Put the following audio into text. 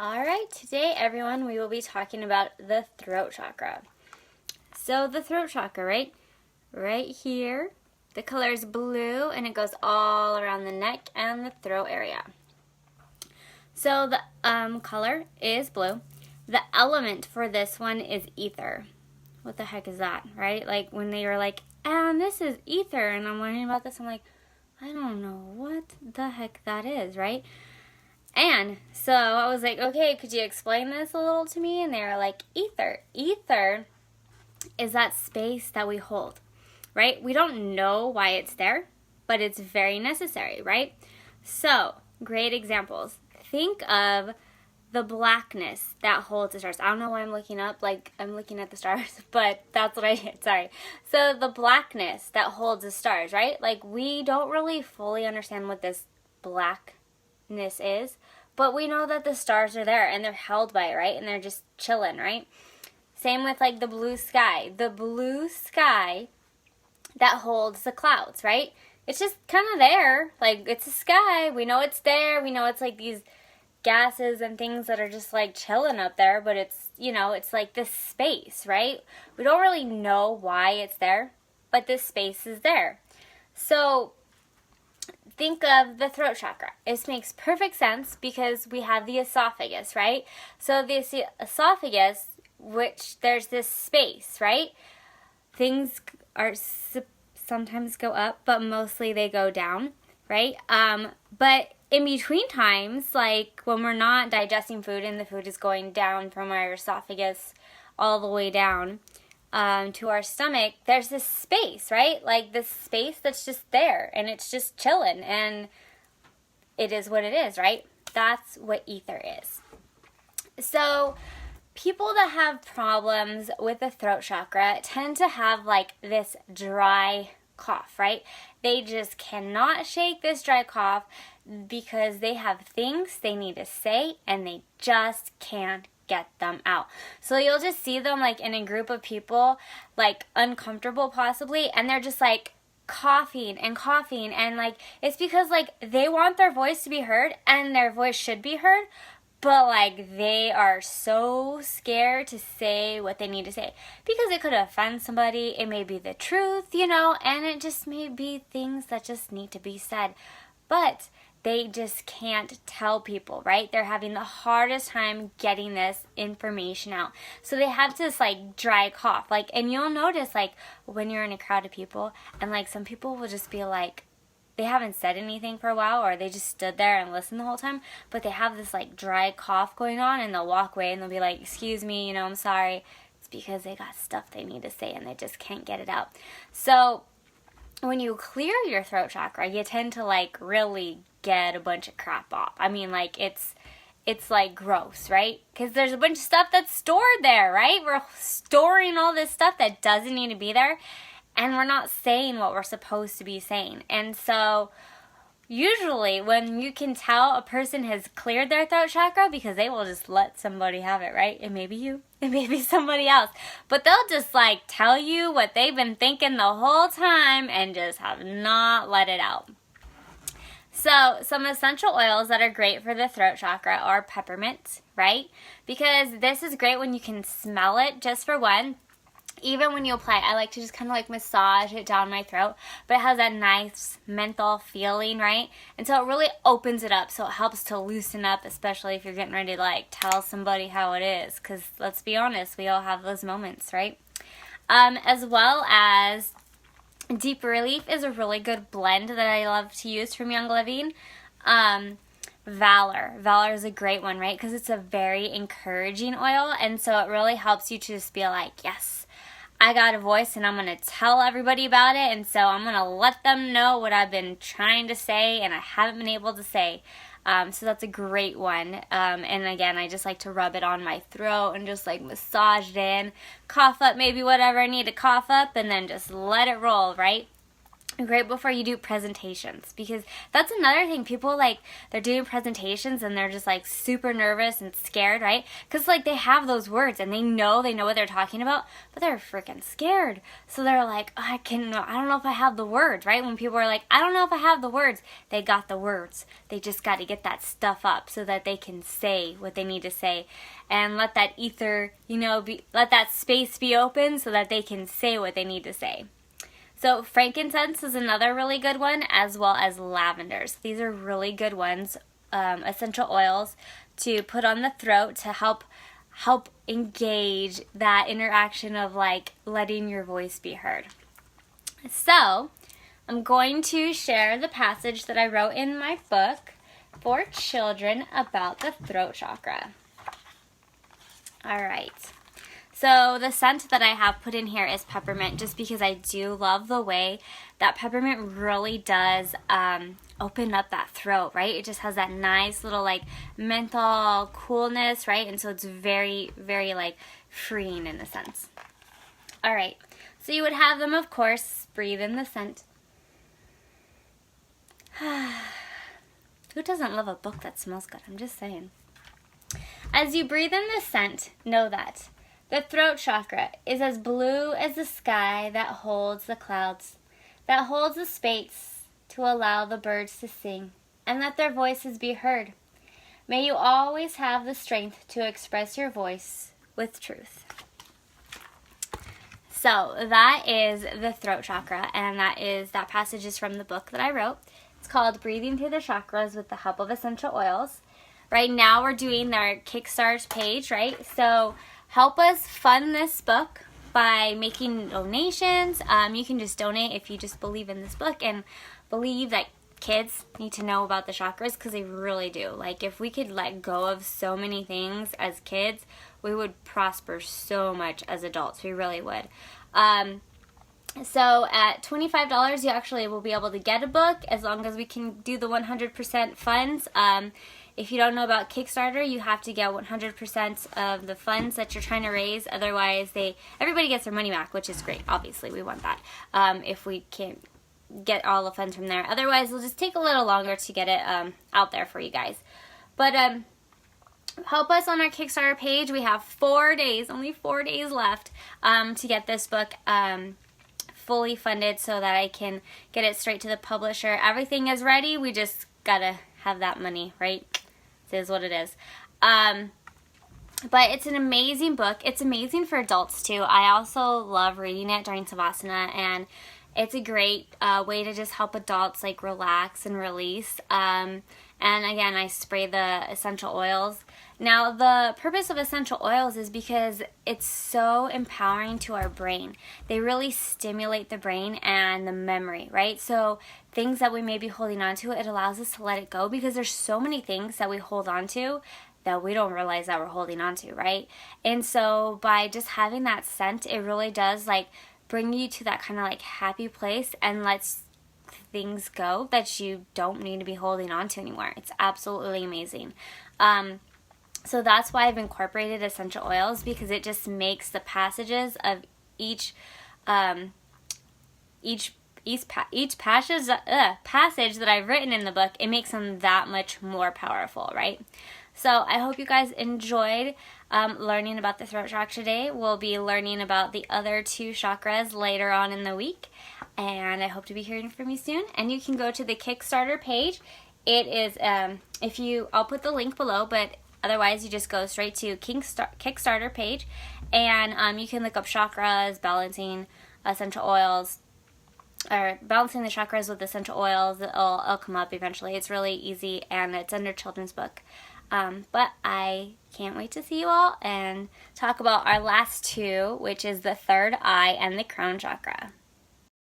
All right, today everyone, we will be talking about the throat chakra. So the throat chakra, right here, the color is blue and it goes all around the neck and the throat area. So the color is blue. The element for this one is ether. What the heck is that, right? Like when they were like, this is ether, and I'm learning about this, I'm like, I don't know what the heck that is, right? And so I was like, okay, could you explain this a little to me? And they were like, ether. Ether is that space that we hold, right? We don't know why it's there, but it's very necessary, right? So, great examples. Think of the blackness that holds the stars. I don't know why I'm looking up, like I'm looking at the stars, but that's what I did, sorry. So the blackness that holds the stars, right? Like we don't really fully understand what this blackness is, but we know that the stars are there and they're held by it, right? And they're just chilling, right? Same with like the blue sky. The blue sky that holds the clouds, right? It's just kind of there. Like it's a sky. We know it's there. We know it's like these gases and things that are just like chilling up there, but it's, it's like this space, right? We don't really know why it's there, but this space is there. So think of the throat chakra. It makes perfect sense because we have the esophagus, right? So the esophagus, which there's this space, right? Things are sometimes go up, but mostly they go down, right? But in between times, like when we're not digesting food and the food is going down from our esophagus all the way down to our stomach, there's this space, right? Like this space that's just there and it's just chilling and it is what it is, right? That's what ether is. So people that have problems with the throat chakra tend to have like this dry cough, right? They just cannot shake this dry cough because they have things they need to say and they just can't get them out. So you'll just see them like in a group of people, like uncomfortable possibly, and they're just like coughing and like it's because like they want their voice to be heard and their voice should be heard, but like they are so scared to say what they need to say because it could offend somebody. It may be the truth, and it just may be things that just need to be said, but they just can't tell people, right? They're having the hardest time getting this information out. So they have this like dry cough, like, and you'll notice like when you're in a crowd of people and like some people will just be like, they haven't said anything for a while or they just stood there and listened the whole time, but they have this like dry cough going on and they'll walk away and they'll be like, excuse me, I'm sorry. It's because they got stuff they need to say and they just can't get it out. So when you clear your throat chakra, you tend to like really get a bunch of crap off. I mean, like it's like gross, right? Because there's a bunch of stuff that's stored there, right? We're storing all this stuff that doesn't need to be there, and we're not saying what we're supposed to be saying. And so usually when you can tell a person has cleared their throat chakra, because they will just let somebody have it, right? It may be you, it may be somebody else, but they'll just like tell you what they've been thinking the whole time and just have not let it out. So some essential oils that are great for the throat chakra are peppermint, right? Because this is great when you can smell it, just for one. Even when you apply it, I like to just kind of like massage it down my throat, but it has that nice menthol feeling, right? And so it really opens it up, so it helps to loosen up, especially if you're getting ready to like tell somebody how it is, because let's be honest, we all have those moments, right? As well as Deep Relief is a really good blend that I love to use from Young Living. Valor is a great one, right? Because it's a very encouraging oil, and so it really helps you to just be like, yes, I got a voice and I'm going to tell everybody about it, and so I'm going to let them know what I've been trying to say and I haven't been able to say. So that's a great one. And again, I just like to rub it on my throat and just like massage it in, cough up maybe whatever I need to cough up, and then just let it roll, right? right before you do presentations, because that's another thing. People, like, they're doing presentations and they're just like super nervous and scared, right? Because like they have those words and they know what they're talking about, but they're freaking scared. So they're like, oh, I don't know if I have the words, right? When people are like, I don't know if I have the words, they got the words. They just got to get that stuff up so that they can say what they need to say, and let that ether, let that space be open so that they can say what they need to say. So frankincense is another really good one, as well as lavenders. These are really good ones, essential oils to put on the throat to help engage that interaction of like letting your voice be heard. So I'm going to share the passage that I wrote in my book for children about the throat chakra. All right. So the scent that I have put in here is peppermint, just because I do love the way that peppermint really does open up that throat, right? It just has that nice little like menthol coolness, right? And so it's very, very like freeing in a sense. All right, so you would have them, of course, breathe in the scent. Who doesn't love a book that smells good? I'm just saying. As you breathe in the scent, know that the throat chakra is as blue as the sky that holds the clouds, that holds the space to allow the birds to sing and let their voices be heard. May you always have the strength to express your voice with truth. So that is the throat chakra, and that passage is from the book that I wrote. It's called Breathing Through the Chakras with the Help of Essential Oils. Right now we're doing our Kickstarter page, right? So help us fund this book by making donations. You can just donate if you just believe in this book and believe that kids need to know about the chakras, because they really do. Like, if we could let go of so many things as kids, we would prosper so much as adults. We really would. So at $25, you actually will be able to get a book, as long as we can do the 100% funds. If you don't know about Kickstarter, you have to get 100% of the funds that you're trying to raise. Otherwise, everybody gets their money back, which is great. Obviously, we want that. If we can't get all the funds from there. Otherwise, it'll just take a little longer to get it out there for you guys. But help us on our Kickstarter page. We have 4 days, only 4 days left to get this book fully funded so that I can get it straight to the publisher. Everything is ready. We just gotta have that money, right? It is what it is. But it's an amazing book. It's amazing for adults too. I also love reading it during Savasana, and it's a great way to just help adults like relax and release. And again, I spray the essential oils. Now, the purpose of essential oils is because it's so empowering to our brain. They really stimulate the brain and the memory, right? So things that we may be holding on to, it allows us to let it go, because there's so many things that we hold on to that we don't realize that we're holding on to, right? And so by just having that scent, it really does like bring you to that kind of like happy place and lets things go that you don't need to be holding on to anymore. It's absolutely amazing. So that's why I've incorporated essential oils, because it just makes the passages of each passage that I've written in the book, it makes them that much more powerful, right? So I hope you guys enjoyed learning about the throat chakra today. We'll be learning about the other 2 chakras later on in the week, and I hope to be hearing from you soon. And you can go to the Kickstarter page. It is I'll put the link below, but otherwise you just go straight to Kickstarter page, and you can look up chakras, balancing essential oils, or balancing the chakras with essential oils. It'll come up eventually. It's really easy, and it's under children's book. But I can't wait to see you all and talk about our last 2, which is the third eye and the crown chakra.